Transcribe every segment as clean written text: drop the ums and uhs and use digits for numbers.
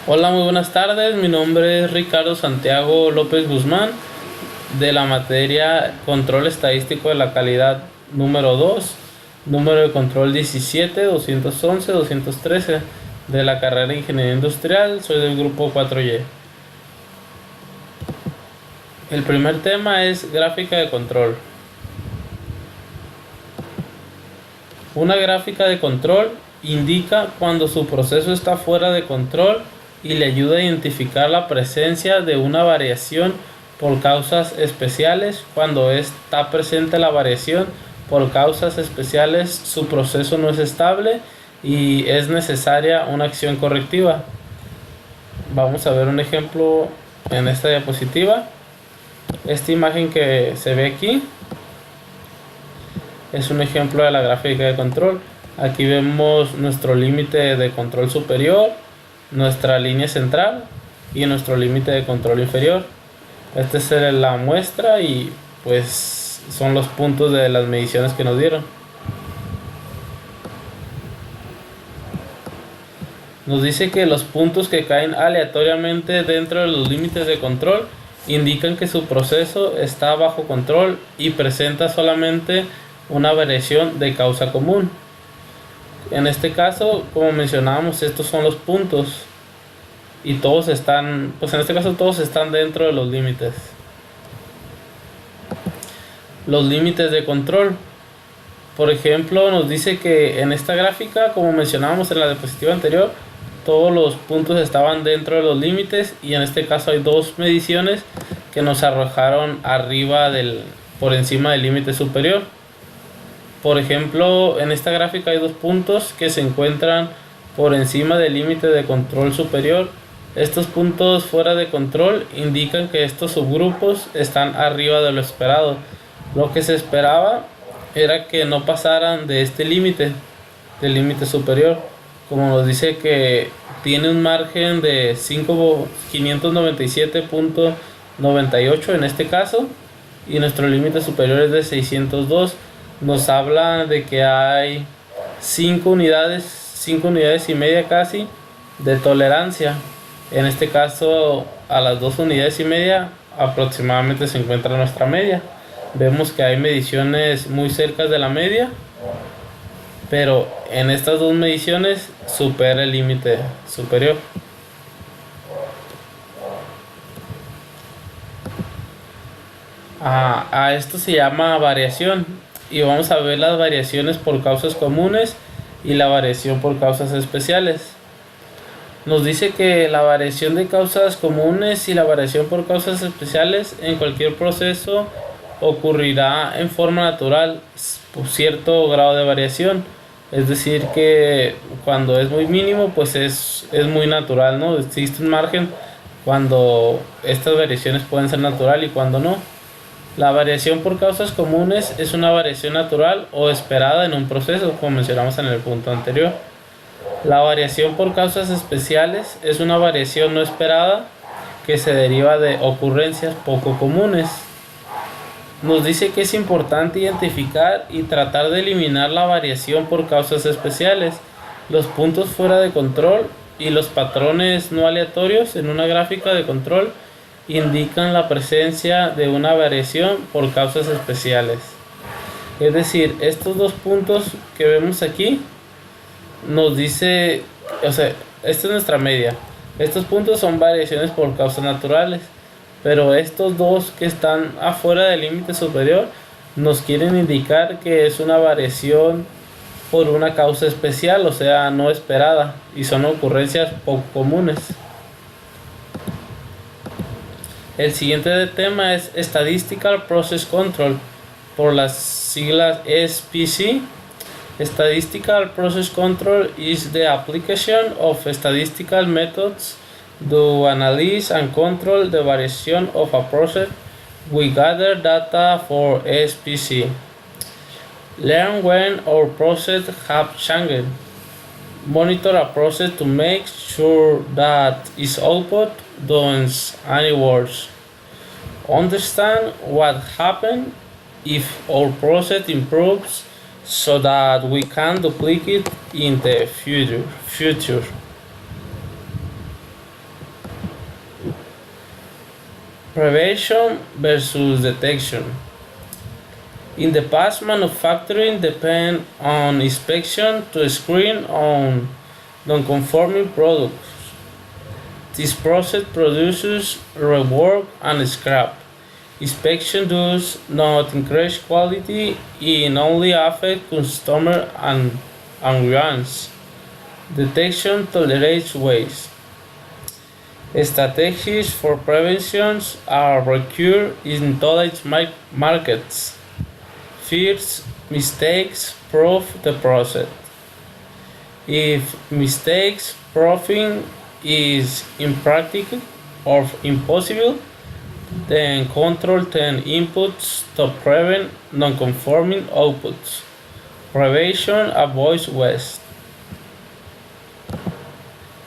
Hola, muy buenas tardes. Mi nombre es Ricardo Santiago López Guzmán de la materia Control Estadístico de la Calidad número 2, número de control 17, 211, 213 de la carrera de Ingeniería Industrial. Soy del grupo 4Y. El primer tema es gráfica de control. Una gráfica de control indica cuando su proceso está fuera de control y le ayuda a identificar la presencia de una variación por causas especiales. Cuando está presente la variación por causas especiales, su proceso no es estable y es necesaria una acción correctiva. Vamos a ver un ejemplo en esta diapositiva. Esta imagen que se ve aquí es un ejemplo de la gráfica de control. Aquí vemos nuestro límite de control superior, nuestra línea central y nuestro límite de control inferior. Esta es la muestra y pues son los puntos de las mediciones que nos dieron. Nos dice que los puntos que caen aleatoriamente dentro de los límites de control indican que su proceso está bajo control y presenta solamente una variación de causa común. En este caso, como mencionábamos, estos son los puntos y todos están, pues en este caso todos están dentro de los límites. Los límites de control. Por ejemplo, nos dice que en esta gráfica, como mencionábamos en la diapositiva anterior, todos los puntos estaban dentro de los límites y en este caso hay dos mediciones que nos arrojaron por encima del límite superior. Por ejemplo, en esta gráfica hay dos puntos que se encuentran por encima del límite de control superior. Estos puntos fuera de control indican que estos subgrupos están arriba de lo esperado. Lo que se esperaba era que no pasaran de este límite, del límite superior. Como nos dice que tiene un margen de 597.98 en este caso, y nuestro límite superior es de 602. Nos habla de que hay 5 unidades y media casi de tolerancia. En este caso, a las 2 unidades y media aproximadamente se encuentra nuestra media. Vemos que hay mediciones muy cerca de la media, pero en estas dos mediciones supera el límite superior. A esto se llama variación y vamos a ver las variaciones por causas comunes y la variación por causas especiales. Nos dice que la variación de causas comunes y la variación por causas especiales en cualquier proceso ocurrirá en forma natural por cierto grado de variación. Es decir, que cuando es muy mínimo, pues es muy natural, ¿no? Existe un margen cuando estas variaciones pueden ser natural y cuando no. La variación por causas comunes es una variación natural o esperada en un proceso, como mencionamos en el punto anterior. La variación por causas especiales es una variación no esperada que se deriva de ocurrencias poco comunes. Nos dice que es importante identificar y tratar de eliminar la variación por causas especiales, los puntos fuera de control y los patrones no aleatorios en una gráfica de control indican la presencia de una variación por causas especiales. Es decir, estos dos puntos que vemos aquí nos dice, esta es nuestra media. Estos puntos son variaciones por causas naturales, pero estos dos que están afuera del límite superior nos quieren indicar que es una variación por una causa especial, o sea, no esperada, y son ocurrencias poco comunes. El siguiente tema es Statistical Process Control, por las siglas SPC. Statistical Process Control is the application of statistical methods to analyze and control the variation of a process. We gather data for SPC. Learn when our process have changed. Monitor a process to make sure that its output does any worse. Understand what happens if our process improves so that we can duplicate in the future. Prevention versus detection. In the past, manufacturing depended on inspection to screen on non-conforming products. This process produces rework and scrap. Inspection does not increase quality, it only affects customer and runs. Detection tolerates waste. Strategies for prevention are recurred in knowledge markets. First, mistakes prove the process. If mistakes proving is impractical or impossible, then control 10 inputs to prevent non-conforming outputs. Prevention avoids waste.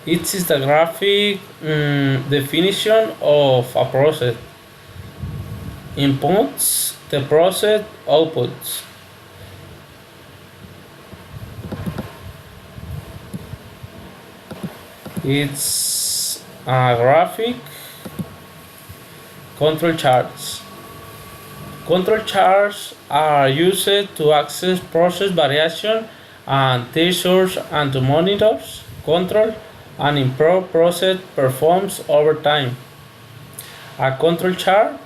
It is the graphic definition of a process. Inputs, the process outputs. It's a graphic. Control charts. Control charts are used to access process variation and textures and to monitor, control, and improve process performance over time. A control chart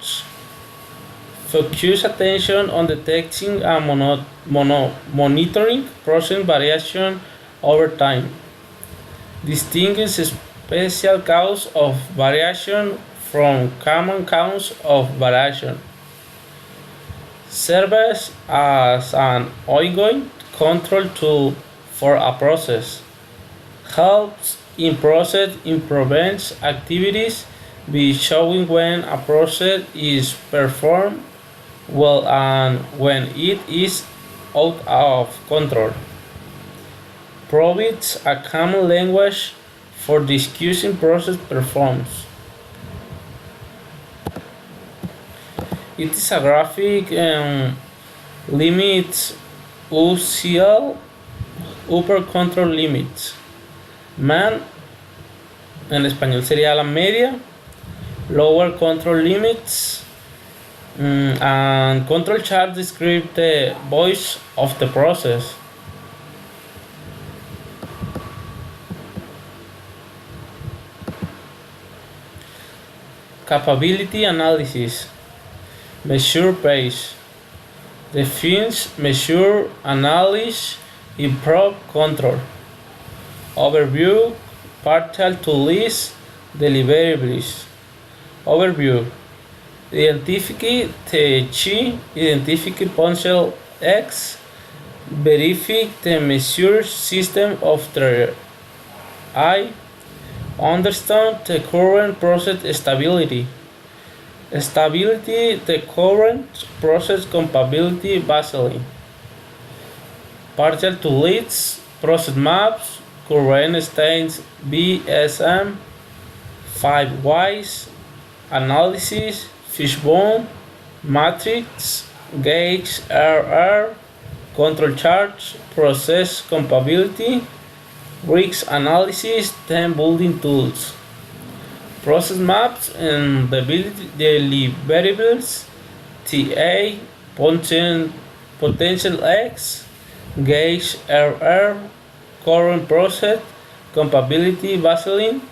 focus attention on detecting and monitoring process variation over time. Distinguish special cause of variation from common cause of variation. Serves as an ongoing control tool for a process. Helps in process improvements activities by showing when a process is performed well and when it is out of control. Provides a common language for discussing process performance. It is a graphic limits UCL upper control limits. Man en español sería la media, lower control limits, and control chart describe the voice of the process. Capability analysis. Measure pace. Defines, measure, analyze, improve, control. Overview, partial to list, deliverables. Overview. Identify the chi, identify potential X, verify the measure system of the I, understand the current process stability. Stability, the current process compatibility baseline. Partial to leads, process maps, current states BSM, 5 whys, analysis, fishbone, matrix, gauge error, control charts, process compatibility, risk analysis, 10 building tools. Process maps and deliverables, TA, potential X, gauge error, current process, compatibility baseline,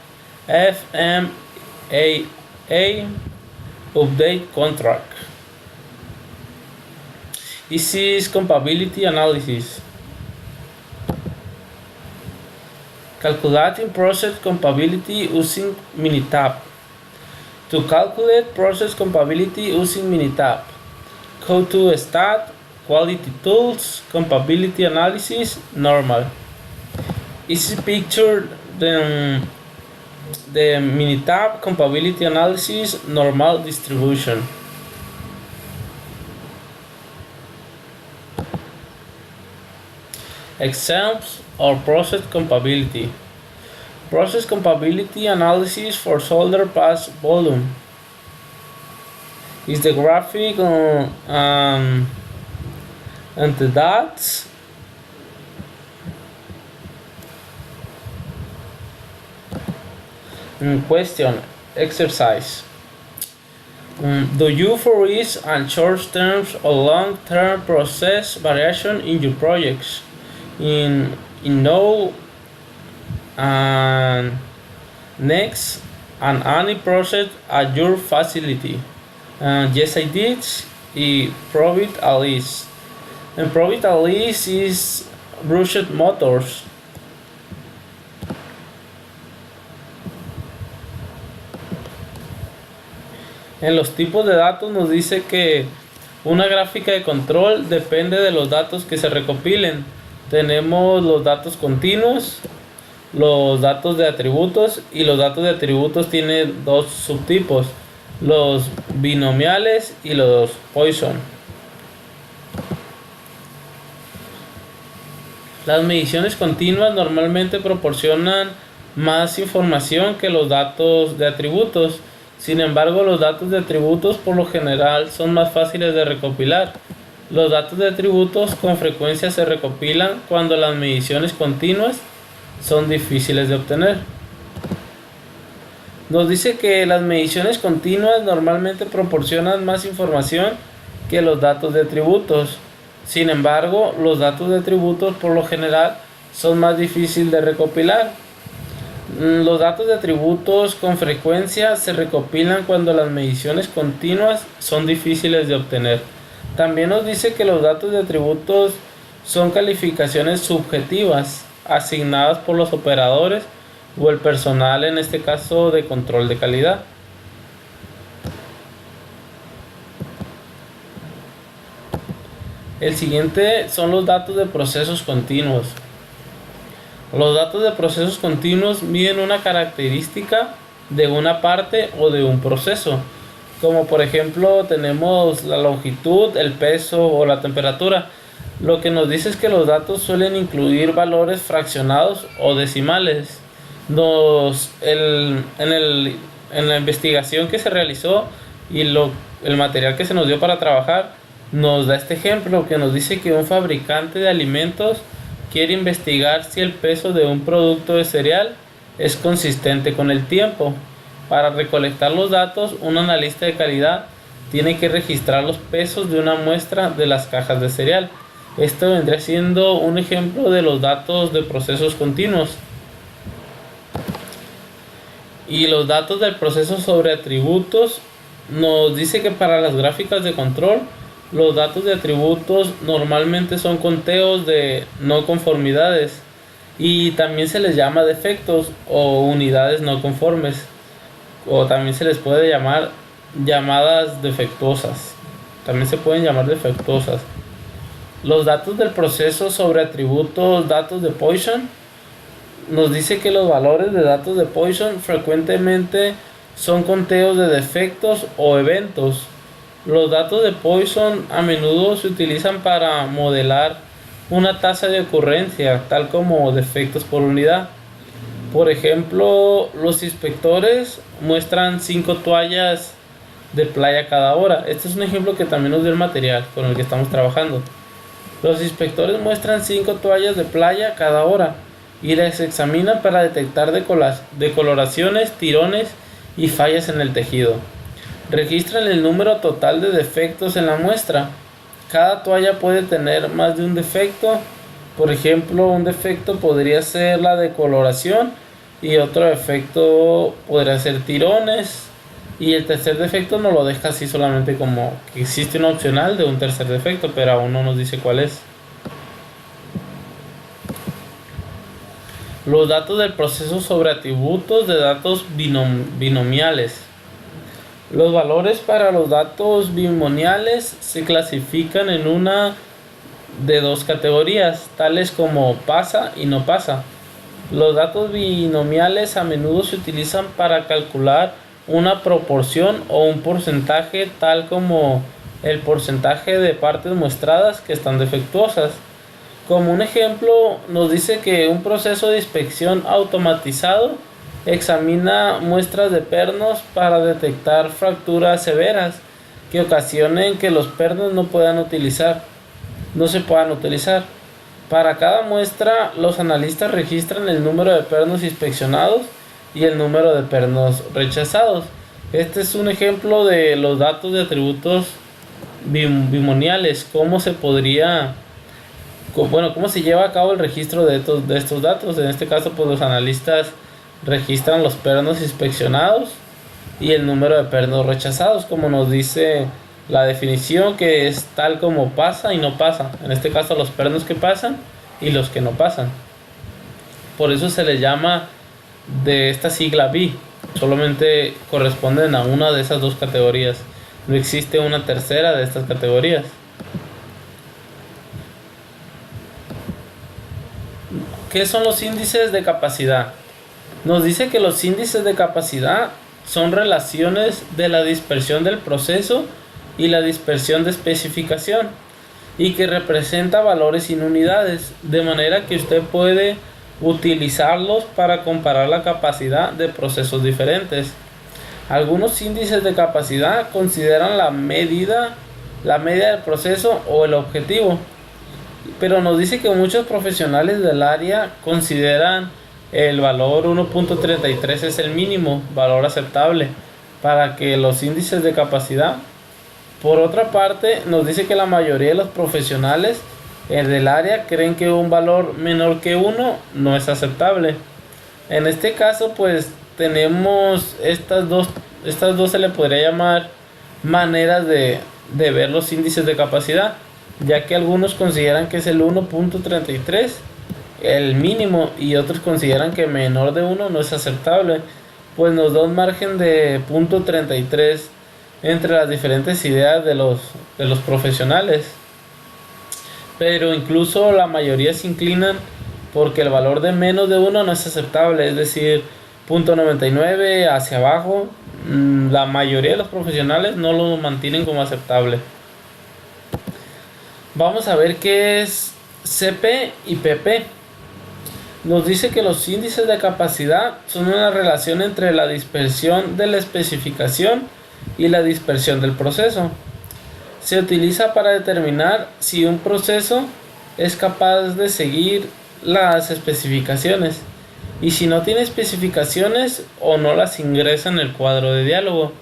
FMAA, update contract. This is compatibility analysis. Calculating process compatibility using Minitab. To calculate process compatibility using Minitab, go to Stat, Quality Tools, Compatibility Analysis, Normal. This is picture the Minitab Compatibility Analysis Normal distribution. Examples of process compatibility. Process compatibility analysis for solder pass volume is the graphic and the dots. Question exercise. Do you foresee and short-term or long-term process variation in your projects? In no and next and any process at your facility? Yes, I did. Prove it at least. And prove it at least is brushed motors. En los tipos de datos nos dice que una gráfica de control depende de los datos que se recopilen. Tenemos los datos continuos, los datos de atributos, y los datos de atributos tienen dos subtipos, los binomiales y los Poisson. Las mediciones continuas normalmente proporcionan más información que los datos de atributos. Sin embargo, los datos de atributos por lo general son más fáciles de recopilar. Los datos de atributos con frecuencia se recopilan cuando las mediciones continuas son difíciles de obtener. Nos dice que las mediciones continuas normalmente proporcionan más información que los datos de atributos. Sin embargo, los datos de atributos por lo general son más difíciles de recopilar. Los datos de atributos con frecuencia se recopilan cuando las mediciones continuas son difíciles de obtener. También nos dice que los datos de atributos son calificaciones subjetivas asignadas por los operadores o el personal, en este caso de control de calidad. El siguiente son los datos de procesos continuos. Los datos de procesos continuos miden una característica de una parte o de un proceso, como por ejemplo tenemos la longitud, el peso o la temperatura. Lo que nos dice es que los datos suelen incluir valores fraccionados o decimales. En la investigación que se realizó y el material que se nos dio para trabajar, nos da este ejemplo que nos dice que un fabricante de alimentos quiere investigar si el peso de un producto de cereal es consistente con el tiempo. Para recolectar los datos, un analista de calidad tiene que registrar los pesos de una muestra de las cajas de cereal. Esto vendría siendo un ejemplo de los datos de procesos continuos. Y los datos del proceso sobre atributos nos dice que para las gráficas de control, los datos de atributos normalmente son conteos de no conformidades y también se les llama defectos o unidades no conformes, o también se les puede llamar llamadas defectuosas. También se pueden llamar defectuosas. Los datos del proceso sobre atributos, datos de Poisson, nos dice que los valores de datos de Poisson frecuentemente son conteos de defectos o eventos. Los datos de Poisson a menudo se utilizan para modelar una tasa de ocurrencia, tal como defectos por unidad. Por ejemplo, los inspectores muestran 5 toallas de playa cada hora. Este es un ejemplo que también nos dio el material con el que estamos trabajando. Los inspectores muestran 5 toallas de playa cada hora y las examinan para detectar decoloraciones, tirones y fallas en el tejido. Registran el número total de defectos en la muestra. Cada toalla puede tener más de un defecto. Por ejemplo, un defecto podría ser la decoloración y otro defecto podría ser tirones. Y el tercer defecto nos lo deja así solamente como que existe una opcional de un tercer defecto, pero aún no nos dice cuál es. Los datos del proceso sobre atributos de datos binomiales. Los valores para los datos binomiales se clasifican en una de dos categorías, tales como pasa y no pasa. Los datos binomiales a menudo se utilizan para calcular una proporción o un porcentaje, tal como el porcentaje de partes muestradas que están defectuosas. Como un ejemplo, nos dice que un proceso de inspección automatizado examina muestras de pernos para detectar fracturas severas que ocasionen que los pernos no se puedan utilizar. Para cada muestra, los analistas registran el número de pernos inspeccionados y el número de pernos rechazados. Este es un ejemplo de los datos de atributos bimoniales. ¿Cómo se podría, cómo se lleva a cabo el registro de estos datos? En este caso, pues los analistas registran los pernos inspeccionados y el número de pernos rechazados, como nos dice la definición, que es tal como pasa y no pasa. En este caso, los pernos que pasan y los que no pasan. Por eso se les llama de esta sigla B. Solamente corresponden a una de esas dos categorías. No existe una tercera de estas categorías. ¿Qué son los índices de capacidad? Nos dice que los índices de capacidad son relaciones de la dispersión del proceso y la dispersión de especificación, y que representa valores sin unidades, de manera que usted puede utilizarlos para comparar la capacidad de procesos diferentes. Algunos índices de capacidad consideran la medida del proceso o el objetivo, pero nos dice que muchos profesionales del área consideran el valor 1.33 es el mínimo valor aceptable para que los índices de capacidad. Por otra parte, nos dice que la mayoría de los profesionales del área creen que un valor menor que 1 no es aceptable. En este caso, pues tenemos estas dos se le podría llamar maneras de ver los índices de capacidad, ya que algunos consideran que es el 1.33 el mínimo y otros consideran que menor de 1 no es aceptable, pues nos da un margen de 0.33 entre las diferentes ideas de los profesionales. Pero incluso la mayoría se inclinan porque el valor de menos de 1 no es aceptable, es decir, 0.99 hacia abajo. La mayoría de los profesionales no lo mantienen como aceptable. Vamos a ver qué es CP y PP. Nos dice que los índices de capacidad son una relación entre la dispersión de la especificación y la dispersión del proceso. Se utiliza para determinar si un proceso es capaz de seguir las especificaciones y si no tiene especificaciones o no las ingresa en el cuadro de diálogo.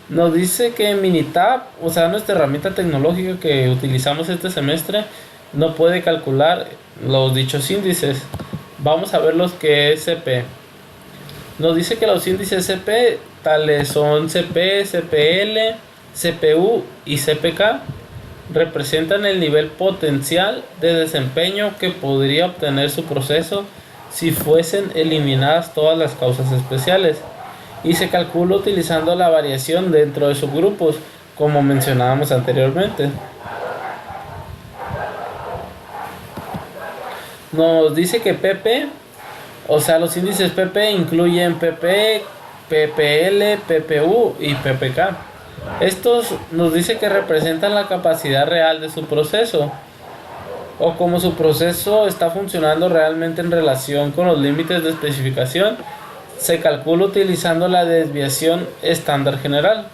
Nos dice que Minitab, o sea, nuestra herramienta tecnológica que utilizamos este semestre, no puede calcular los dichos índices. Vamos a ver los que es CP. Nos dice que los índices CP tales son CP, CPL, CPU y CPK, representan el nivel potencial de desempeño que podría obtener su proceso si fuesen eliminadas todas las causas especiales, y se calcula utilizando la variación dentro de subgrupos, como mencionábamos anteriormente. Nos dice que PP, o sea, los índices PP incluyen PP, PPL, PPU y PPK. Estos nos dice que representan la capacidad real de su proceso, o como su proceso está funcionando realmente en relación con los límites de especificación. Se calcula utilizando la desviación estándar general.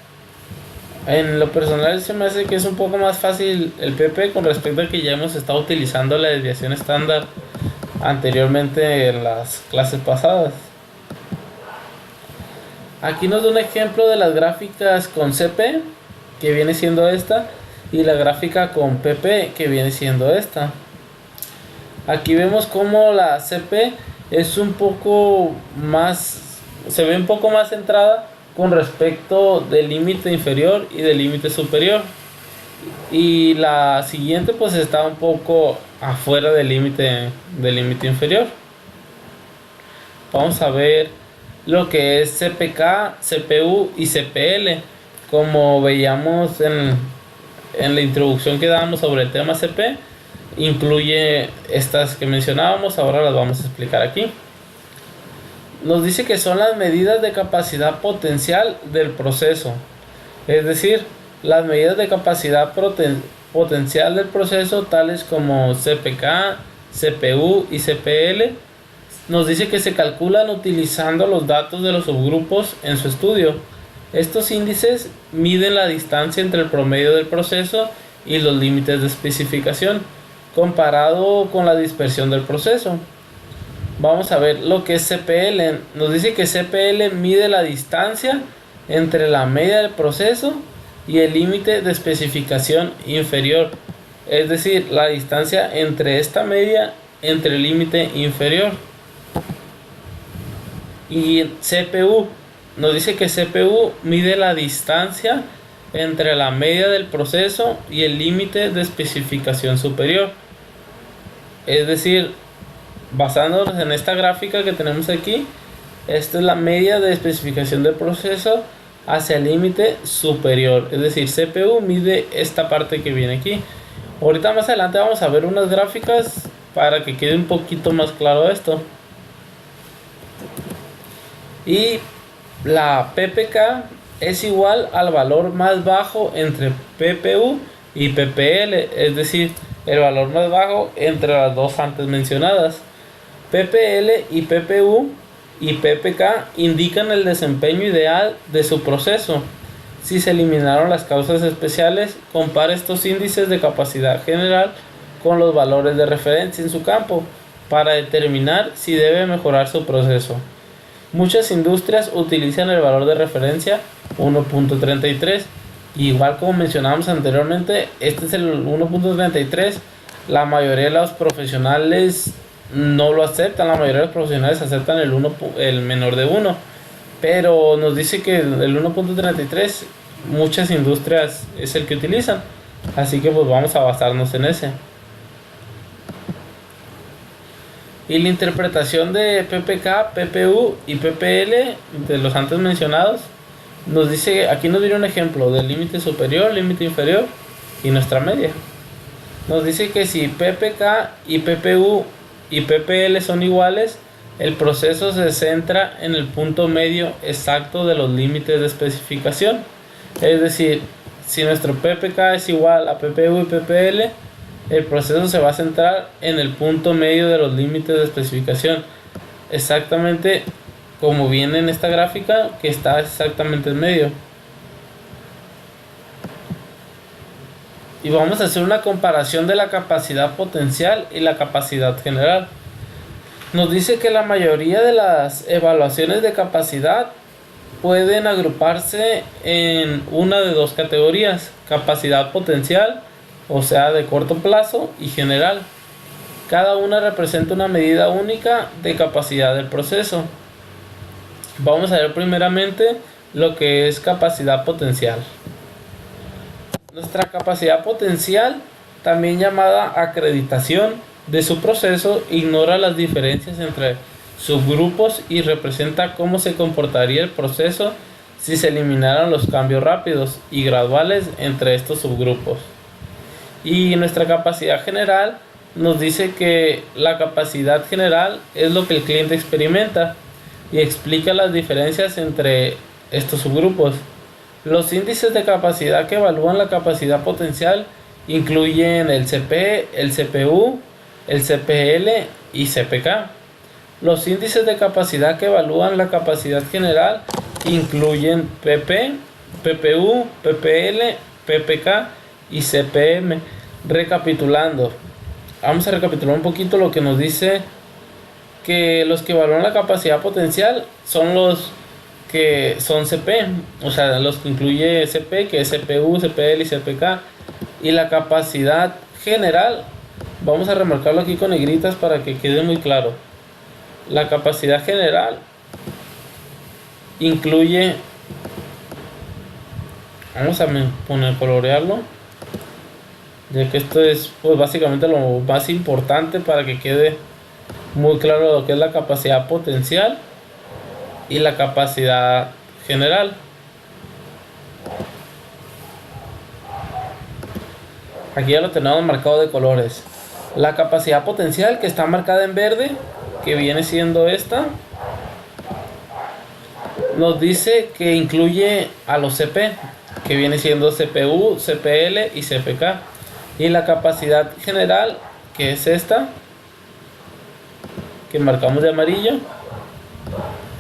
En lo personal se me hace que es un poco más fácil el PP con respecto a que ya hemos estado utilizando la desviación estándar anteriormente en las clases pasadas. Aquí nos da un ejemplo de las gráficas con CP, que viene siendo esta, y la gráfica con PP, que viene siendo esta. Aquí vemos cómo la CP es un poco más, se ve un poco más centrada con respecto del límite inferior y del límite superior, y la siguiente pues está un poco afuera del límite inferior. Vamos a ver lo que es CPK, CPU y CPL. Como veíamos en la introducción que dábamos sobre el tema CP, incluye estas que mencionábamos, ahora las vamos a explicar aquí. Nos dice que son las medidas de capacidad potencial del proceso, es decir, las medidas de capacidad potencial del proceso tales como CPK, CPU y CPL. Nos dice que se calculan utilizando los datos de los subgrupos en su estudio. Estos índices miden la distancia entre el promedio del proceso y los límites de especificación, comparado con la dispersión del proceso. Vamos a ver lo que es CPL. Nos dice que CPL mide la distancia entre la media del proceso y el límite de especificación inferior, es decir, la distancia entre esta media entre el límite inferior. Y CPU nos dice que CPU mide la distancia entre la media del proceso y el límite de especificación superior, es decir, basándonos en esta gráfica que tenemos aquí, esta es la media de especificación del proceso hacia el límite superior, es decir, CPU mide esta parte que viene aquí. Ahorita más adelante vamos a ver unas gráficas para que quede un poquito más claro esto. Y la PPK es igual al valor más bajo entre PPU y PPL, es decir, el valor más bajo entre las dos antes mencionadas. PPL y PPU y PPK indican el desempeño ideal de su proceso. Si se eliminaron las causas especiales, compare estos índices de capacidad general con los valores de referencia en su campo para determinar si debe mejorar su proceso. Muchas industrias utilizan el valor de referencia 1.33. Igual como mencionamos anteriormente, este es el 1.33. La mayoría de los profesionales no lo aceptan. La mayoría de los profesionales aceptan el menor de 1. Pero nos dice que el 1.33 muchas industrias es el que utilizan. Así que pues vamos a basarnos en ese. Y la interpretación de PPK, PPU y PPL de los antes mencionados nos dice, aquí nos viene un ejemplo del límite superior, límite inferior y nuestra media. Nos dice que si PPK y PPU y PPL son iguales, el proceso se centra en el punto medio exacto de los límites de especificación. Es decir, si nuestro PPK es igual a PPU y PPL, el proceso se va a centrar en el punto medio de los límites de especificación, exactamente como viene en esta gráfica, que está exactamente en medio. Y vamos a hacer una comparación de la capacidad potencial y la capacidad general. Nos dice que la mayoría de las evaluaciones de capacidad pueden agruparse en una de dos categorías: capacidad potencial, o sea, de corto plazo, y general. Cada una representa una medida única de capacidad del proceso. Vamos a ver primeramente lo que es capacidad potencial. Nuestra capacidad potencial, también llamada acreditación de su proceso, ignora las diferencias entre subgrupos y representa cómo se comportaría el proceso si se eliminaran los cambios rápidos y graduales entre estos subgrupos. Y nuestra capacidad general nos dice que la capacidad general es lo que el cliente experimenta y explica las diferencias entre estos subgrupos. Los índices de capacidad que evalúan la capacidad potencial incluyen el CP, el CPU, el CPL y CPK. Los índices de capacidad que evalúan la capacidad general incluyen PP, PPU, PPL, PPK y CPM. Recapitulando, vamos a recapitular un poquito lo que nos dice, que los que evalúan la capacidad potencial son los que son CP, o sea, los que incluye CP, que es CPU, CPL y CPK. Y la capacidad general, vamos a remarcarlo aquí con negritas para que quede muy claro. La capacidad general incluye, vamos a colorearlo, ya que esto es pues básicamente lo más importante para que quede muy claro lo que es la capacidad potencial y la capacidad general. Aquí ya lo tenemos marcado de colores. La capacidad potencial, que está marcada en verde, que viene siendo esta, nos dice que incluye a los CP, que viene siendo CPU, CPL y CPK. Y la capacidad general, que es esta, que marcamos de amarillo,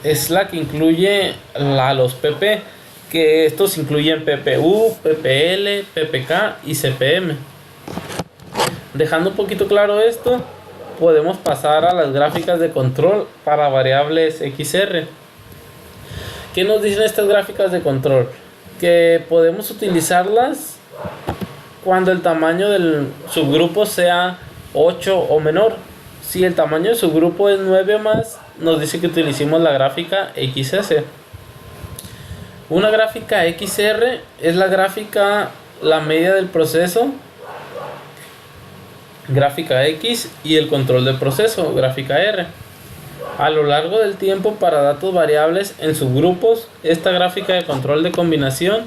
es la que incluye a los PP, que estos incluyen PPU, PPL, PPK y CPM. Dejando un poquito claro esto, podemos pasar a las gráficas de control para variables XR, ¿Qué nos dicen estas gráficas de control? Que podemos utilizarlas cuando el tamaño del subgrupo sea 8 o menor. Si el tamaño del subgrupo es 9 o más, nos dice que utilicemos la gráfica XS. Una gráfica XR es la gráfica, la media del proceso, gráfica X, y el control del proceso, gráfica R. A lo largo del tiempo, para datos variables en subgrupos, esta gráfica de control de combinación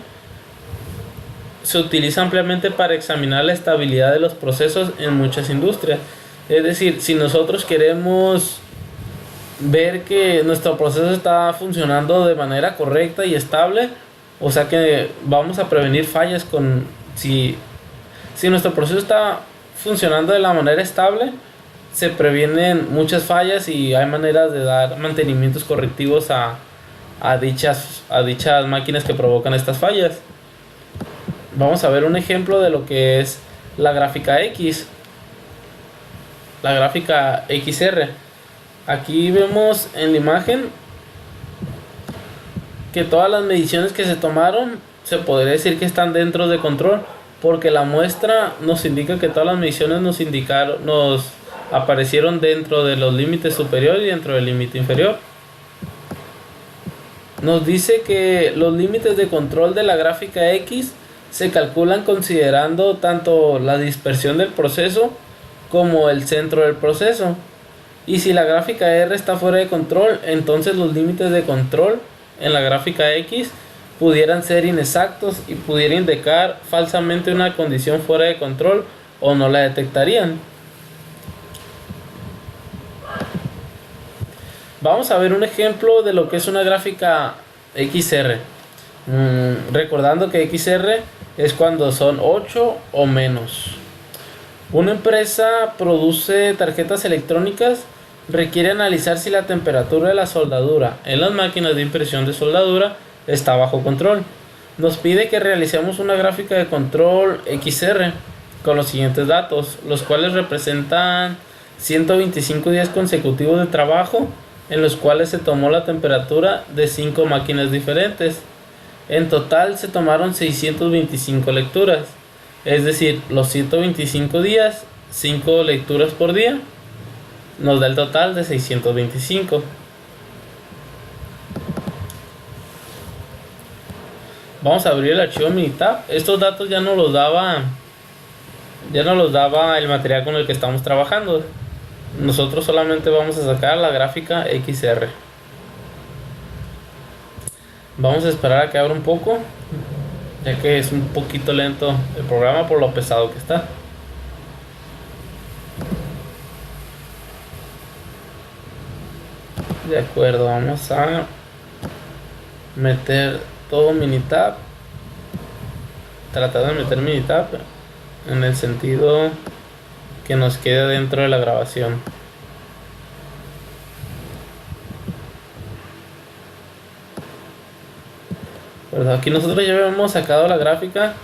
se utiliza ampliamente para examinar la estabilidad de los procesos en muchas industrias. Es decir, si nosotros queremos ver que nuestro proceso está funcionando de manera correcta y estable, o sea que vamos a prevenir fallas si nuestro proceso está funcionando de la manera estable, se previenen muchas fallas y hay maneras de dar mantenimientos correctivos a dichas máquinas que provocan estas fallas. Vamos a ver un ejemplo de lo que es la gráfica X, la gráfica XR. Aquí vemos en la imagen que todas las mediciones que se tomaron se podría decir que están dentro de control, porque la muestra nos indica que todas las mediciones nos aparecieron dentro de los límites superiores y dentro del límite inferior. Nos dice que los límites de control de la gráfica X se calculan considerando tanto la dispersión del proceso como el centro del proceso. Y si la gráfica R está fuera de control, entonces los límites de control en la gráfica X pudieran ser inexactos y pudieran indicar falsamente una condición fuera de control o no la detectarían. Vamos a ver un ejemplo de lo que es una gráfica XR. Recordando que XR es cuando son 8 o menos. Una empresa produce tarjetas electrónicas, requiere analizar si la temperatura de la soldadura en las máquinas de impresión de soldadura está bajo control. Nos pide que realicemos una gráfica de control XR con los siguientes datos, los cuales representan 125 días consecutivos de trabajo en los cuales se tomó la temperatura de 5 máquinas diferentes. En total se tomaron 625 lecturas. Es decir, los 125 días, 5 lecturas por día, nos da el total de 625. Vamos a abrir el archivo Minitab. Estos datos ya no los daba el material con el que estamos trabajando. Nosotros solamente vamos a sacar la gráfica XR. Vamos a esperar a que abra un poco, ya que es un poquito lento el programa por lo pesado que está. De acuerdo, vamos a meter todo Minitab. Tratar de meter Minitab en el sentido que nos quede dentro de la grabación. ¿Verdad? Aquí nosotros ya hemos sacado la gráfica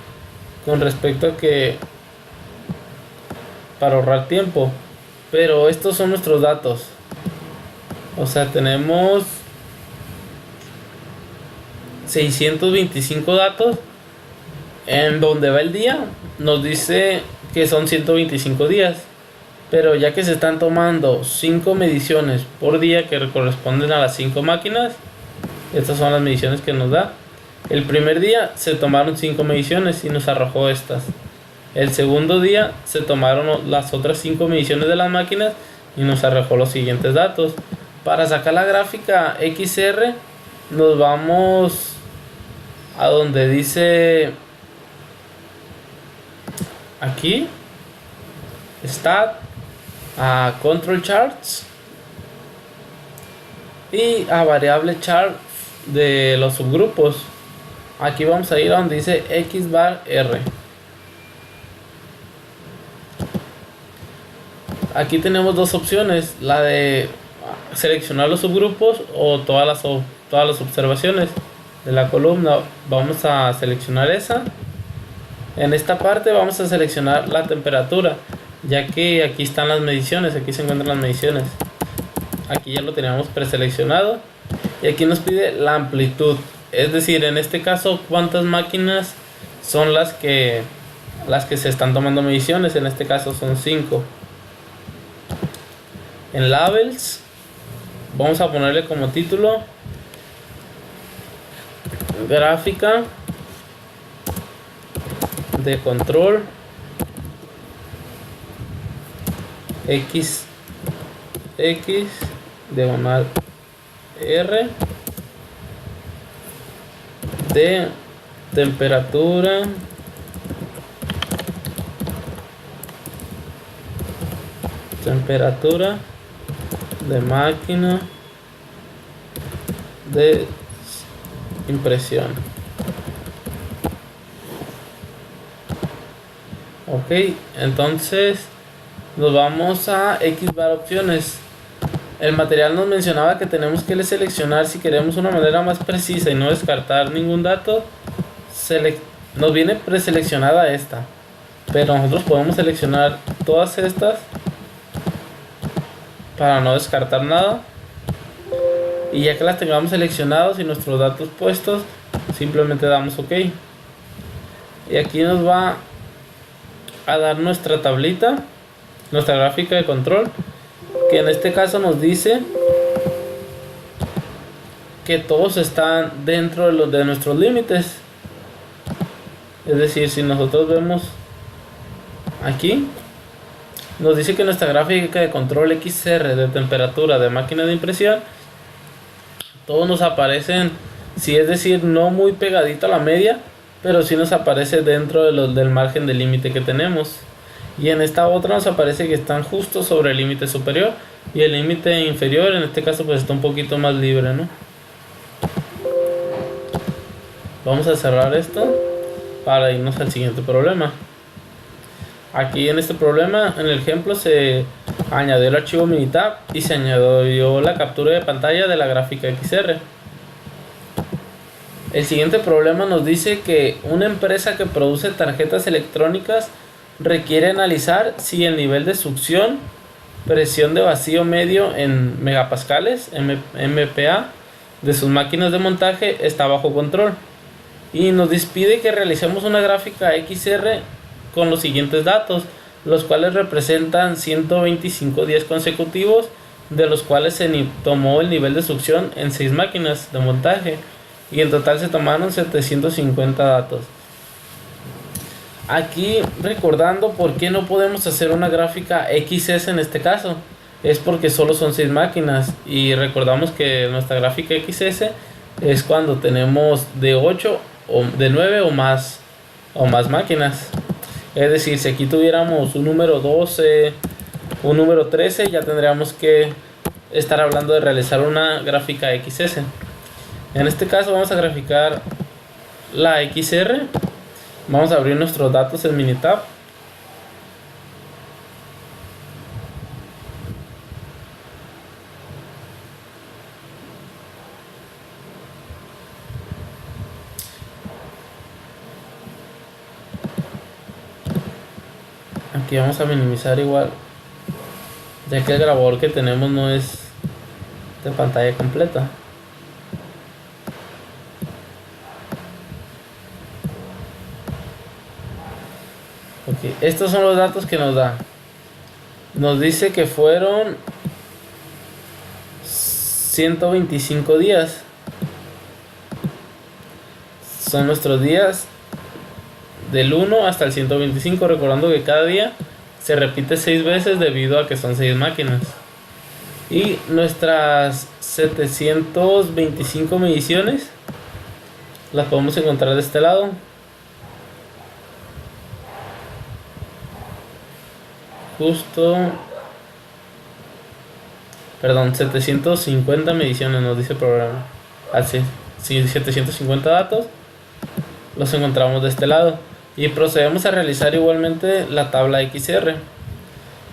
con respecto a que para ahorrar tiempo, pero estos son nuestros datos. O sea, tenemos 625 datos. En donde va el día nos dice que son 125 días, pero ya que se están tomando 5 mediciones por día que corresponden a las 5 máquinas, estas son las mediciones que nos da. El primer día se tomaron 5 mediciones y nos arrojó estas. El segundo día se tomaron las otras 5 mediciones de las máquinas y nos arrojó los siguientes datos. Para sacar la gráfica XR nos vamos a donde dice aquí Stat, a Control Charts y a variable chart de los subgrupos. Aquí vamos a ir a donde dice X bar R. Aquí tenemos dos opciones, la de seleccionar los subgrupos o todas las observaciones de la columna. Vamos a seleccionar esa. En esta parte vamos a seleccionar la temperatura, ya que aquí están las mediciones, aquí se encuentran las mediciones. Aquí ya lo teníamos preseleccionado Y aquí nos pide la amplitud, es decir, en este caso cuántas máquinas son las que se están tomando mediciones. En este caso son 5. En labels vamos a ponerle como título gráfica de control X diagonal R de temperatura de máquina de impresión. Ok, entonces nos vamos a X bar opciones. El material nos mencionaba que tenemos que seleccionar si queremos una manera más precisa y no descartar ningún dato. Nos viene preseleccionada esta, pero nosotros podemos seleccionar todas estas para no descartar nada. Y ya que las tengamos seleccionados y nuestros datos puestos, simplemente damos OK. Y aquí nos va a dar nuestra tablita, nuestra gráfica de control, que en este caso nos dice que todos están dentro de nuestros límites. Es decir, si nosotros vemos aquí, nos dice que nuestra gráfica de control XR de temperatura de máquina de impresión, todos nos aparecen, sí, es decir, no muy pegadito a la media, pero sí nos aparece dentro del margen de límite que tenemos. Y en esta otra nos aparece que están justo sobre el límite superior, y el límite inferior en este caso pues está un poquito más libre, ¿no? Vamos a cerrar esto para irnos al siguiente problema. Aquí en este problema, en el ejemplo, se añadió el archivo Minitab y se añadió la captura de pantalla de la gráfica XR. El siguiente problema nos dice que una empresa que produce tarjetas electrónicas requiere analizar si el nivel de succión, presión de vacío medio en megapascales, MPa, de sus máquinas de montaje está bajo control. Y nos pide que realicemos una gráfica XR con los siguientes datos, los cuales representan 125 días consecutivos, de los cuales se tomó el nivel de succión en 6 máquinas de montaje, y en total se tomaron 750 datos. Aquí recordando por qué no podemos hacer una gráfica XS en este caso, es porque solo son 6 máquinas, y recordamos que nuestra gráfica XS es cuando tenemos de 8 o de 9 o más máquinas. Es decir, si aquí tuviéramos un número 12, un número 13, ya tendríamos que estar hablando de realizar una gráfica XS. En este caso vamos a graficar la XR. Vamos a abrir nuestros datos en Minitab. Aquí vamos a minimizar igual, ya que el grabador que tenemos no es de pantalla completa. Ok, estos son los datos que nos da. Nos dice que fueron 125 días. Son nuestros días del 1 hasta el 125, recordando que cada día se repite 6 veces debido a que son 6 máquinas. Y nuestras 725 mediciones las podemos encontrar de este lado. Perdón, 750 mediciones nos dice el programa. Así, sí, 750 datos los encontramos de este lado. Y procedemos a realizar igualmente la tabla XR.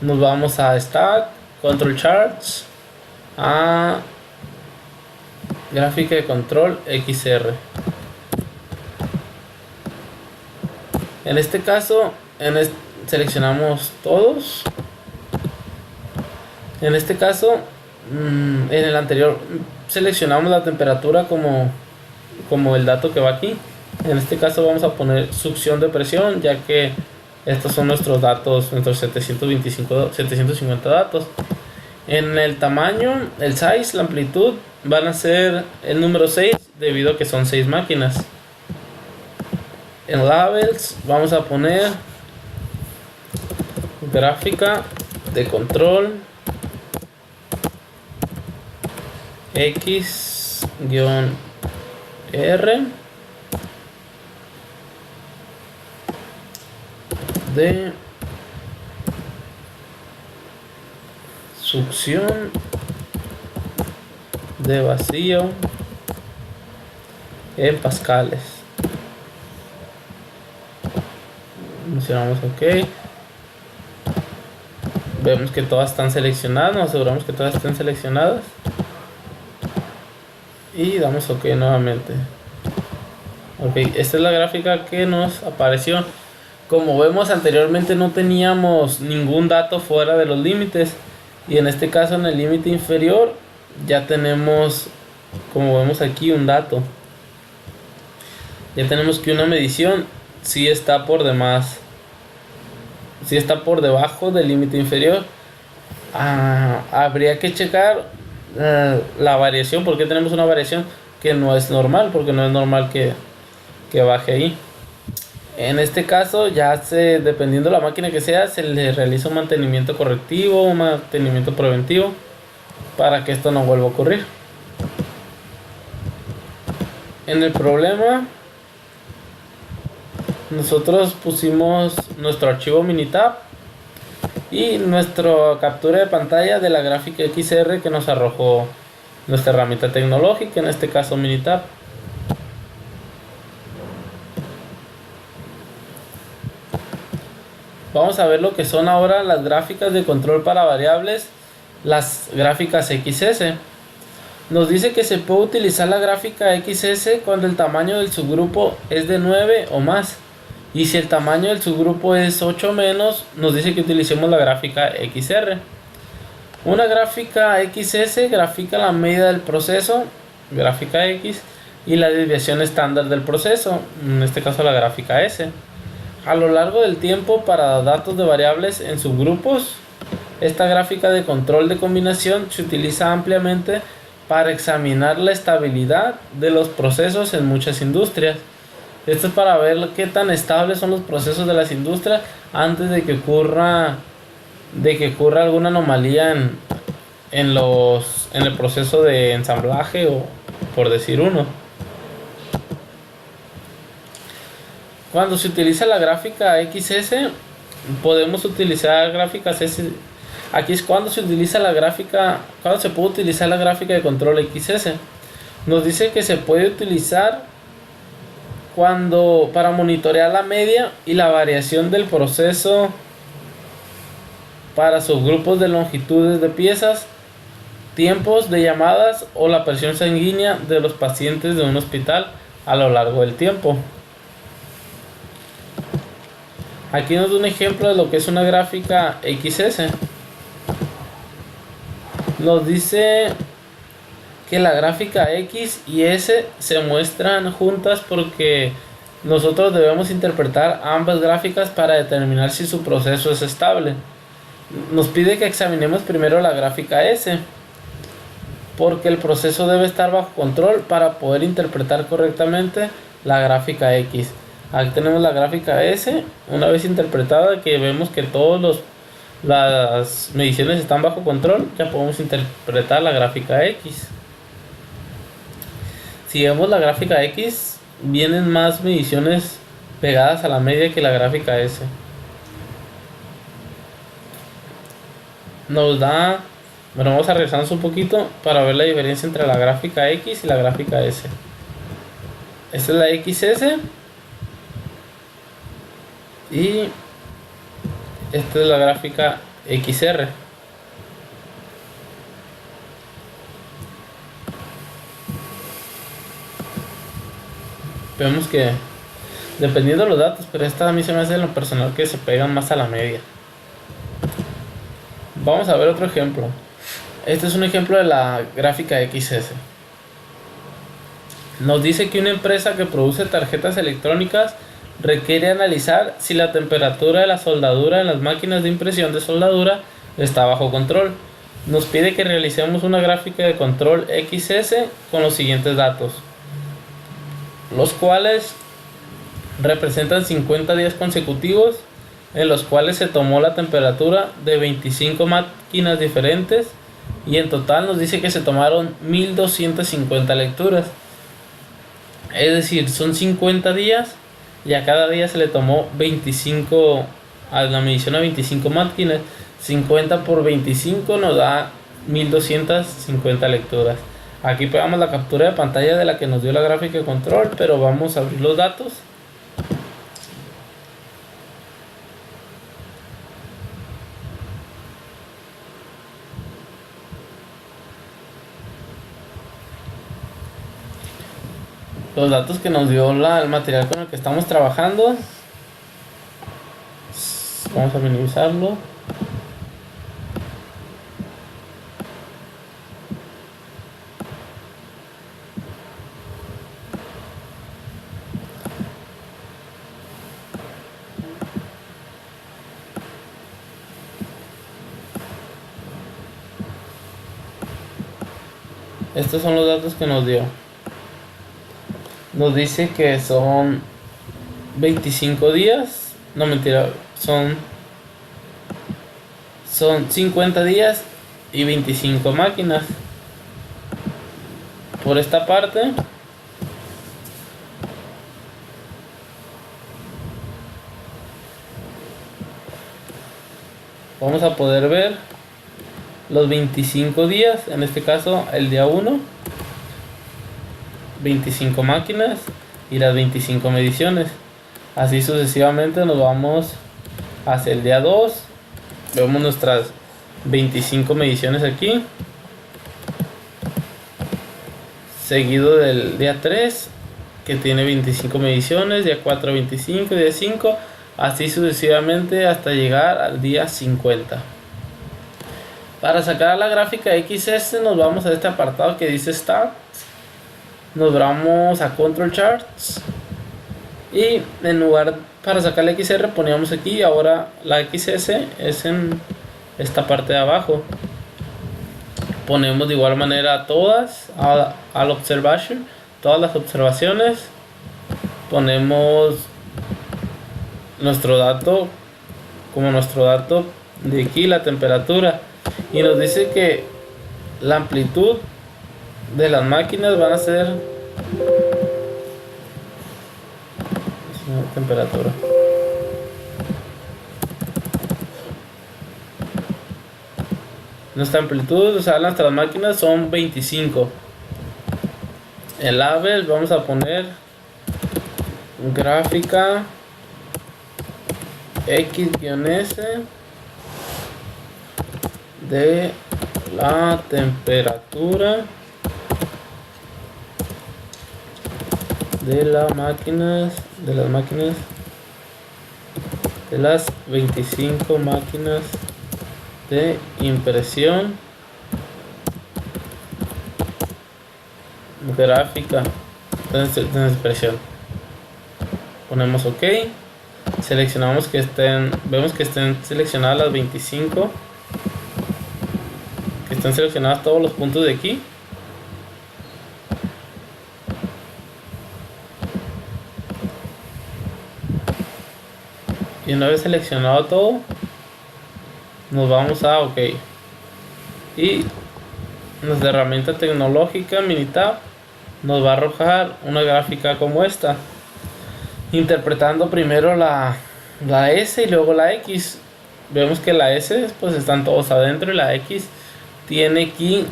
Nos vamos a Stat, Control Charts, a Gráfica de Control XR. En este caso, seleccionamos todos. En este caso, en el anterior seleccionamos la temperatura como el dato que va aquí. En este caso vamos a poner succión de presión, ya que estos son nuestros datos, nuestros 750 datos. En el tamaño, el size, la amplitud van a ser el número 6 debido a que son 6 máquinas. En labels vamos a poner gráfica de control X-R de succión de vacío en pascales. Mencionamos OK. Vemos que todas están seleccionadas, nos aseguramos que todas estén seleccionadas y damos OK nuevamente. OK, esta es la gráfica que nos apareció. Como vemos anteriormente no teníamos ningún dato fuera de los límites, y en este caso en el límite inferior ya tenemos, como vemos aquí, un dato. Ya tenemos que una medición sí está por demás, sí está por debajo del límite inferior. Habría que checar la variación, porque tenemos una variación que no es normal, porque no es normal que baje ahí. En este caso ya dependiendo de la máquina que sea, se le realiza un mantenimiento correctivo, un mantenimiento preventivo para que esto no vuelva a ocurrir. En el problema nosotros pusimos nuestro archivo Minitab y nuestra captura de pantalla de la gráfica XR que nos arrojó nuestra herramienta tecnológica, en este caso Minitab. Vamos a ver lo que son ahora las gráficas de control para variables, las gráficas XS. Nos dice que se puede utilizar la gráfica XS cuando el tamaño del subgrupo es de 9 o más. Y si el tamaño del subgrupo es 8 o menos, nos dice que utilicemos la gráfica XR. Una gráfica XS grafica la medida del proceso, gráfica X, y la desviación estándar del proceso, en este caso la gráfica S. A lo largo del tiempo, para datos de variables en subgrupos, esta gráfica de control de combinación se utiliza ampliamente para examinar la estabilidad de los procesos en muchas industrias. Esto es para ver qué tan estables son los procesos de las industrias antes de que ocurra alguna anomalía en el proceso de ensamblaje, o por decir uno. Cuando se utiliza la gráfica XS, podemos utilizar gráficas S. Aquí es cuando se utiliza la gráfica, cuando se puede utilizar la gráfica de control XS. Nos dice que se puede utilizar para monitorear la media y la variación del proceso para subgrupos de longitudes de piezas, tiempos de llamadas o la presión sanguínea de los pacientes de un hospital a lo largo del tiempo. Aquí nos da un ejemplo de lo que es una gráfica XS. Nos dice que la gráfica X y S se muestran juntas porque nosotros debemos interpretar ambas gráficas para determinar si su proceso es estable. Nos pide que examinemos primero la gráfica S, porque el proceso debe estar bajo control para poder interpretar correctamente la gráfica X. Aquí tenemos la gráfica S. Una vez interpretada, que vemos que todas las mediciones están bajo control, ya podemos interpretar la gráfica X. Si vemos la gráfica X, vienen más mediciones pegadas a la media que la gráfica S. Nos da, bueno, vamos a regresarnos un poquito para ver la diferencia entre la gráfica X y la gráfica S. Esta es la XS y esta es la gráfica XR. Vemos que dependiendo de los datos, pero esta a mí se me hace en lo personal que se pegan más a la media. Vamos a ver otro ejemplo. Este es un ejemplo de la gráfica XS. Nos dice que una empresa que produce tarjetas electrónicas requiere analizar si la temperatura de la soldadura en las máquinas de impresión de soldadura está bajo control. Nos pide que realicemos una gráfica de control XS con los siguientes datos, los cuales representan 50 días consecutivos en los cuales se tomó la temperatura de 25 máquinas diferentes, y en total nos dice que se tomaron 1250 lecturas. Es decir, son 50 días y a cada día se le tomó 25, a la medición a 25 máquinas. 50 por 25 nos da 1250 lecturas. Aquí pegamos la captura de pantalla de la que nos dio la gráfica de control, pero vamos a abrir los datos. Los datos que nos dio el material con el que estamos trabajando. Vamos a minimizarlo. Estos son los datos que nos dio. Nos dice que son 25 días. No, mentira. Son 50 días y 25 máquinas. Por esta parte vamos a poder ver los 25 días. En este caso el día 1, 25 máquinas y las 25 mediciones. Así sucesivamente nos vamos hacia el día 2. Vemos nuestras 25 mediciones aquí, seguido del día 3, que tiene 25 mediciones, día 4 25, día 5, así sucesivamente hasta llegar al día 50. Para sacar la gráfica XS nos vamos a este apartado que dice Start. Nos vamos a Control Charts y en lugar para sacar la XR poníamos aquí. Ahora la XS es en esta parte de abajo. Ponemos de igual manera todas al observation, todas las observaciones. Ponemos nuestro dato como nuestro dato de aquí, la temperatura, y nos dice que la amplitud de las máquinas van a ser temperatura. Nuestra amplitud, o sea, nuestras máquinas son 25. El label vamos a poner gráfica X-S de la temperatura de las máquinas de las 25 máquinas de impresión gráfica de impresión. Ponemos OK, seleccionamos que estén, vemos que estén seleccionadas las 25, que estén seleccionados todos los puntos de aquí. Y una vez seleccionado todo, nos vamos a OK. Y nuestra herramienta tecnológica Minitab nos va a arrojar una gráfica como esta, interpretando primero la S y luego la X. Vemos que la S pues están todos adentro y la X tiene aquí,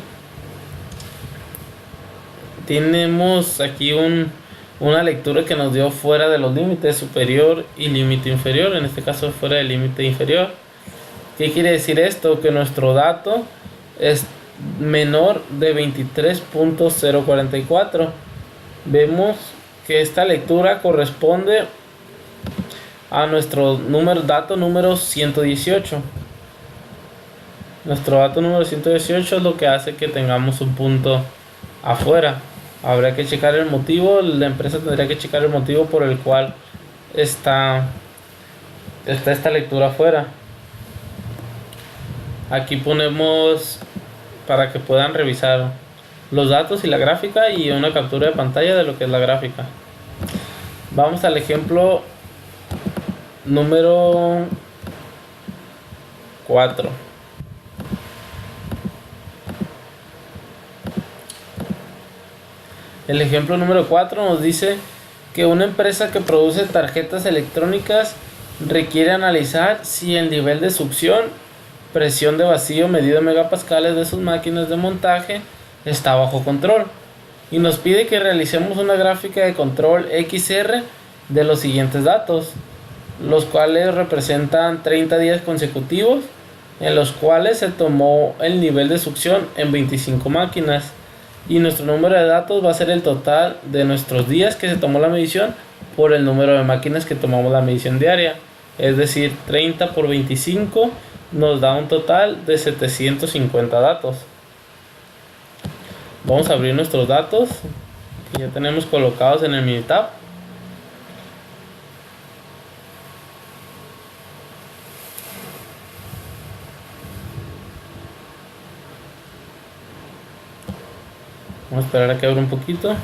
tenemos aquí una lectura que nos dio fuera de los límites superior y límite inferior, en este caso fuera del límite inferior. ¿Qué quiere decir esto? Que nuestro dato es menor de 23.044. Vemos que esta lectura corresponde a nuestro dato número 118. Nuestro dato número 118 es lo que hace que tengamos un punto afuera. Habrá que checar el motivo, la empresa tendría que checar el motivo por el cual está esta lectura afuera. Aquí ponemos para que puedan revisar los datos y la gráfica y una captura de pantalla de lo que es la gráfica. Vamos al ejemplo número 4. El ejemplo número 4 nos dice que una empresa que produce tarjetas electrónicas requiere analizar si el nivel de succión, presión de vacío medido en megapascales de sus máquinas de montaje está bajo control, y nos pide que realicemos una gráfica de control XR de los siguientes datos, los cuales representan 30 días consecutivos en los cuales se tomó el nivel de succión en 25 máquinas, y nuestro número de datos va a ser el total de nuestros días que se tomó la medición por el número de máquinas que tomamos la medición diaria. Es decir, 30 por 25 nos da un total de 750 datos. Vamos a abrir nuestros datos que ya tenemos colocados en el Minitab. Vamos a esperar a que abra un poquito.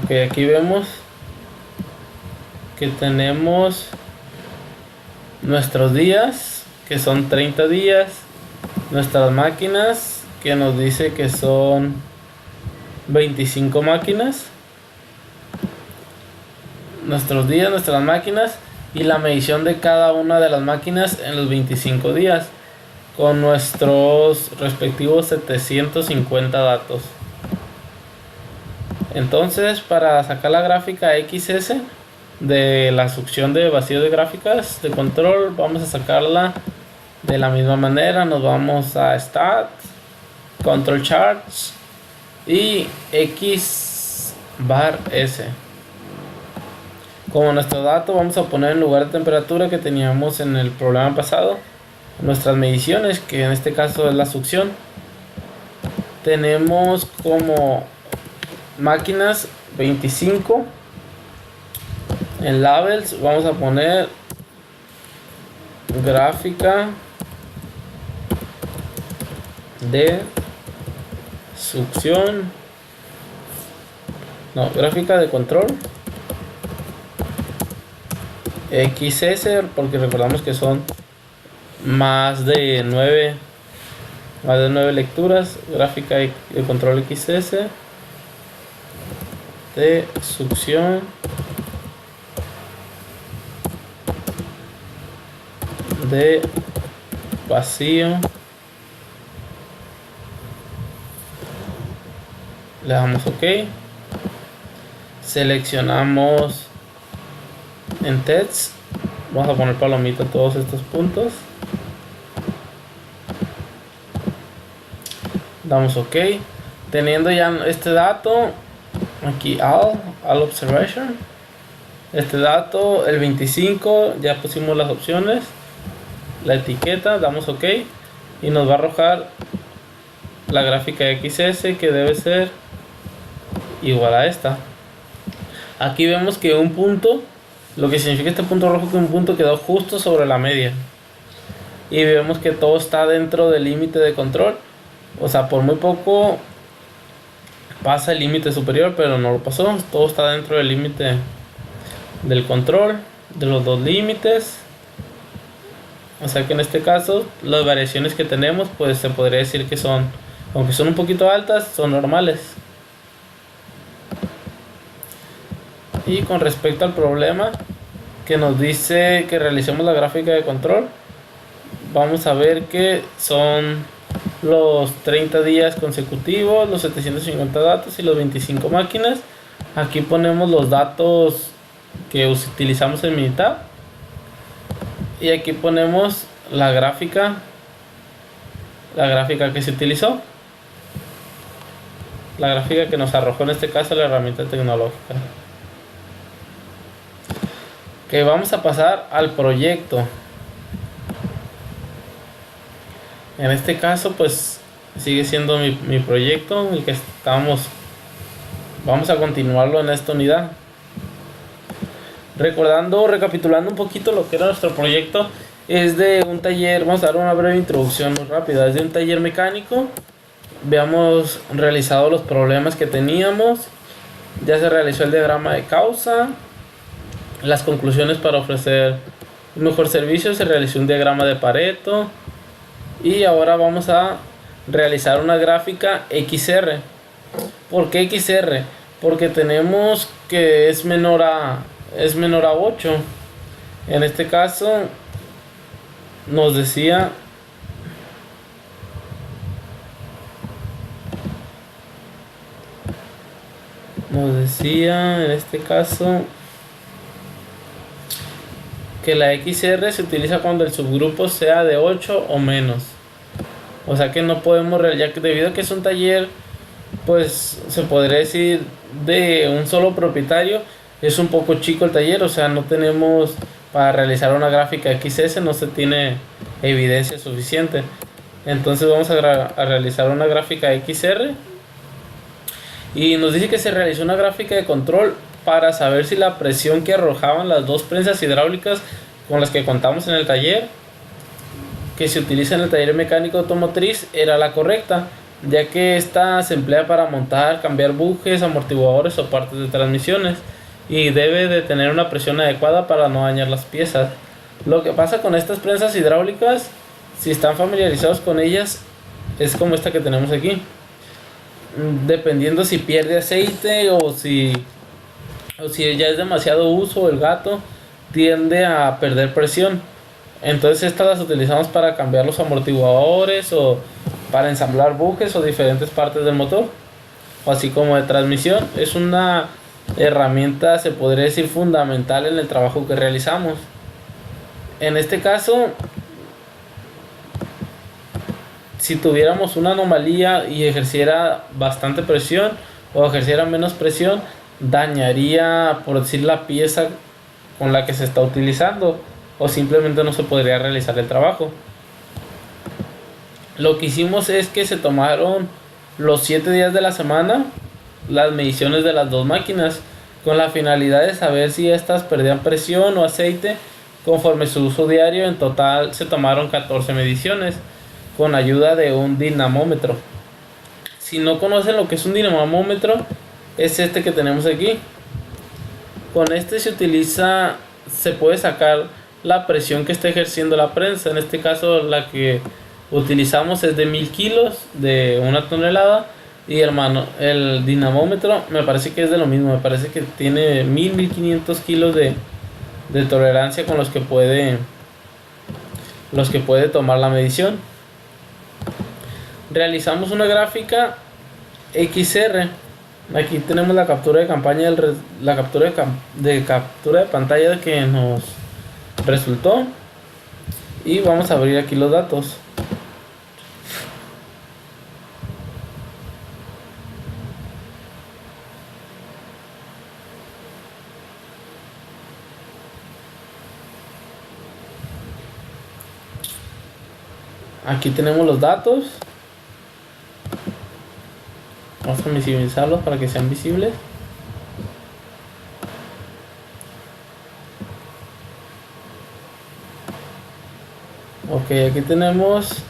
Ok, aquí vemos que tenemos nuestros días, que son 30 días, nuestras máquinas, que nos dice que son 25 máquinas, nuestros días, nuestras máquinas y la medición de cada una de las máquinas en los 25 días con nuestros respectivos 750 datos. Entonces, para sacar la gráfica XS de la succión de vacío de gráficas de control, vamos a sacarla de la misma manera. Nos vamos a Stat, Control Charts y X bar S. Como nuestro dato vamos a poner en lugar de temperatura que teníamos en el problema pasado nuestras mediciones, que en este caso es la succión. Tenemos como máquinas 25. En labels vamos a poner gráfica de succión, no, gráfica de control XS, porque recordamos que son más de 9 lecturas. Gráfica de control XS de succión de vacío. Le damos OK, seleccionamos en text, vamos a poner palomita a todos estos puntos, damos OK. Teniendo ya este dato aquí, all observation, este dato, el 25, ya pusimos las opciones, la etiqueta, damos OK y nos va a arrojar la gráfica XS, que debe ser igual a esta. Aquí vemos que un punto, lo que significa este punto rojo, que un punto quedó justo sobre la media, y vemos que todo está dentro del límite de control. O sea, por muy poco pasa el límite superior, pero no lo pasó. Todo está dentro del límite del control, de los dos límites. O sea que en este caso las variaciones que tenemos, pues se podría decir que son, aunque son un poquito altas, son normales. Y con respecto al problema que nos dice que realicemos la gráfica de control, vamos a ver que son los 30 días consecutivos, los 750 datos y los 25 máquinas. Aquí ponemos los datos que utilizamos en Minitab, y aquí ponemos la gráfica que se utilizó. la gráfica que nos arrojó en este caso la herramienta tecnológica. Que vamos a pasar al proyecto. En este caso pues sigue siendo mi proyecto el que estamos. Vamos a continuarlo en esta unidad. Recapitulando un poquito lo que era nuestro proyecto, es de un taller. Vamos a dar una breve introducción muy rápida. Es de un taller mecánico. Habíamos realizado los problemas que teníamos. Ya se realizó el diagrama de causa, las conclusiones para ofrecer un mejor servicio. Se realizó un diagrama de Pareto. Y ahora vamos a realizar una gráfica XR. ¿Por qué XR? Porque tenemos que es menor a 8. En este caso nos decía en este caso que la XR se utiliza cuando el subgrupo sea de 8 o menos. O sea que no podemos, ya que debido a que es un taller, pues se podría decir de un solo propietario, es un poco chico el taller. O sea, no tenemos para realizar una gráfica XS, no se tiene evidencia suficiente. Entonces vamos a realizar una gráfica XR. Y nos dice que se realizó una gráfica de control para saber si la presión que arrojaban las dos prensas hidráulicas con las que contamos en el taller, que se utiliza en el taller mecánico automotriz, era la correcta, ya que esta se emplea para montar, cambiar bujes, amortiguadores o partes de transmisiones, y debe de tener una presión adecuada para no dañar las piezas. Lo que pasa con estas prensas hidráulicas, si están familiarizados con ellas, es como esta que tenemos aquí. Dependiendo si pierde aceite o si ya es demasiado uso, el gato tiende a perder presión. Entonces estas las utilizamos para cambiar los amortiguadores o para ensamblar bujes o diferentes partes del motor, o así como de transmisión. Es una herramienta, se podría decir, fundamental en el trabajo que realizamos. En este caso, si tuviéramos una anomalía y ejerciera bastante presión o ejerciera menos presión, dañaría, por decir, la pieza con la que se está utilizando, o simplemente no se podría realizar el trabajo. Lo que hicimos es que se tomaron los 7 días de la semana las mediciones de las dos máquinas, con la finalidad de saber si estas perdían presión o aceite conforme su uso diario. En total se tomaron 14 mediciones con ayuda de un dinamómetro. Si no conocen lo que es un dinamómetro, es este que tenemos aquí. Con este se puede sacar la presión que está ejerciendo la prensa. En este caso la que utilizamos es de 1000 kilos, de 1 tonelada. Y el dinamómetro me parece que es de lo mismo, me parece que tiene 1500 kilos de tolerancia con los que puede tomar la medición. Realizamos una gráfica XR. Aquí tenemos la captura de campaña, la captura de pantalla que nos resultó, y vamos a abrir aquí los datos. Aquí tenemos los datos. Vamos a visibilizarlos para que sean visibles. Ok, aquí tenemos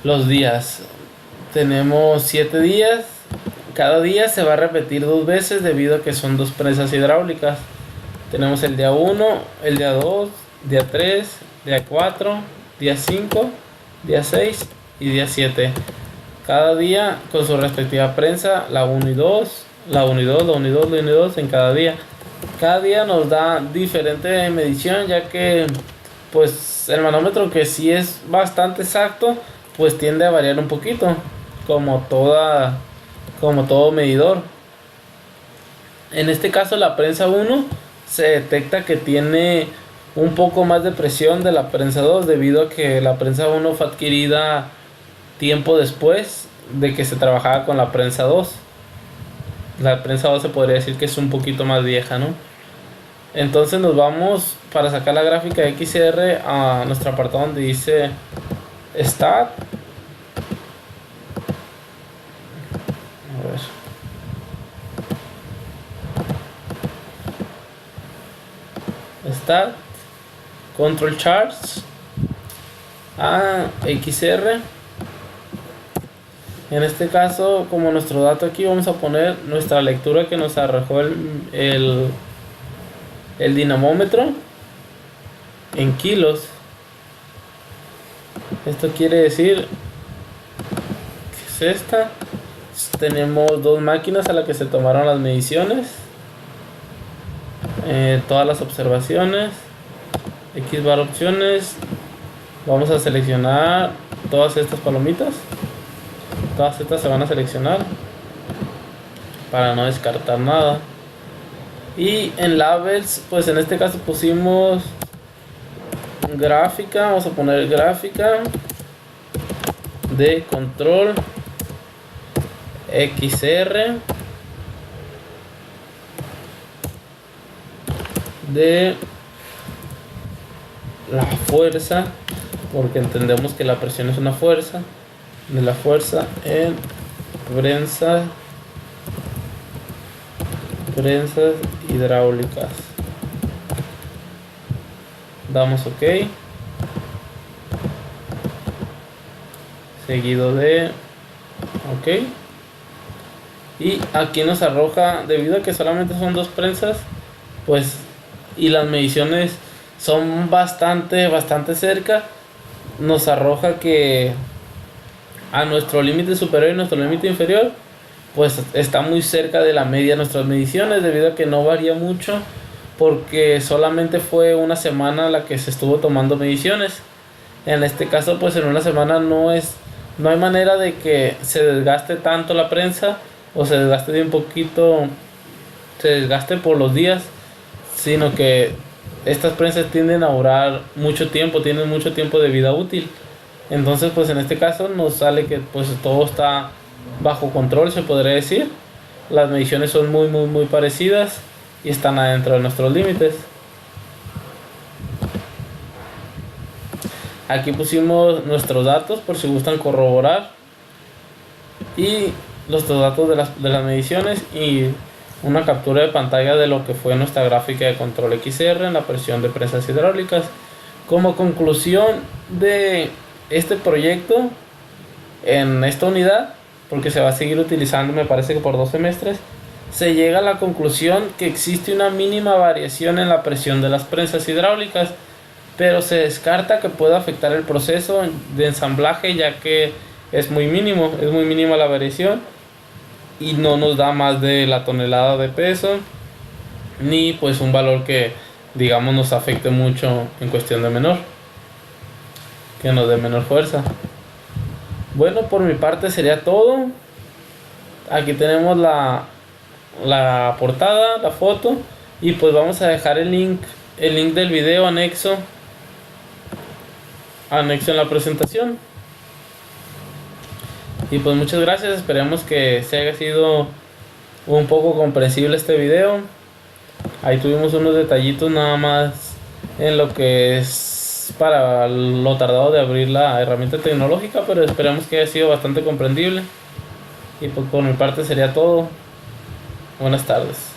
los días. Tenemos 7 días. Cada día se va a repetir 2 veces debido a que son 2 prensas hidráulicas. Tenemos el día 1, el día 2, día 3, día 4, día 5, día 6 y día 7. Cada día con su respectiva prensa, la 1 y 2, la 1 y 2, la 1 y 2, la 1 y 2 en cada día. Cada día nos da diferente medición, ya que pues el manómetro, que sí es bastante exacto, pues tiende a variar un poquito, como todo medidor. En este caso la prensa 1 se detecta que tiene un poco más de presión de la prensa 2 debido a que la prensa 1 fue adquirida tiempo después de que se trabajaba con la prensa 2. La prensa 2 se podría decir que es un poquito más vieja, ¿no? Entonces nos vamos para sacar la gráfica XR a nuestro apartado donde dice Stat. A ver. Stat, Control Charts, a XR. En este caso, como nuestro dato aquí, vamos a poner nuestra lectura que nos arrojó el dinamómetro en kilos. Esto quiere decir que es esta. Tenemos dos máquinas a las que se tomaron las mediciones, todas las observaciones, X bar opciones. Vamos a seleccionar todas estas palomitas. Todas estas se van a seleccionar para no descartar nada. Y en labels, pues en este caso pusimos gráfica. Vamos a poner gráfica de control XR de la fuerza, porque entendemos que la presión es una fuerza, de la fuerza en prensas hidráulicas. Damos OK, seguido de OK, y aquí nos arroja, debido a que solamente son dos prensas, pues, y las mediciones son bastante cerca, nos arroja que a nuestro límite superior y nuestro límite inferior, pues está muy cerca de la media de nuestras mediciones, debido a que no varía mucho, porque solamente fue una semana la que se estuvo tomando mediciones. En este caso, pues en una semana no hay manera de que se desgaste tanto la prensa, o se desgaste de un poquito, se desgaste por los días, sino que estas prensas tienden a durar mucho tiempo, tienen mucho tiempo de vida útil. Entonces, pues en este caso nos sale que pues todo está bajo control, se podría decir. Las mediciones son muy parecidas y están adentro de nuestros límites. Aquí pusimos nuestros datos por si gustan corroborar, y los datos de las mediciones, y una captura de pantalla de lo que fue nuestra gráfica de control XR en la presión de prensas hidráulicas. Como conclusión de este proyecto en esta unidad, porque se va a seguir utilizando, me parece que por 2 semestres, se llega a la conclusión que existe una mínima variación en la presión de las prensas hidráulicas, pero se descarta que pueda afectar el proceso de ensamblaje, ya que es muy mínima la variación y no nos da más de la tonelada de peso, ni pues un valor que digamos nos afecte mucho en cuestión de menor, que nos dé menor fuerza. Bueno, por mi parte sería todo. Aquí tenemos la portada, la foto, y pues vamos a dejar el link del video anexo en la presentación. Y pues muchas gracias, esperemos que se haya sido un poco comprensible este video. Ahí tuvimos unos detallitos nada más en lo que es para lo tardado de abrir la herramienta tecnológica, pero esperamos que haya sido bastante comprendible. Y pues por mi parte sería todo. Buenas tardes.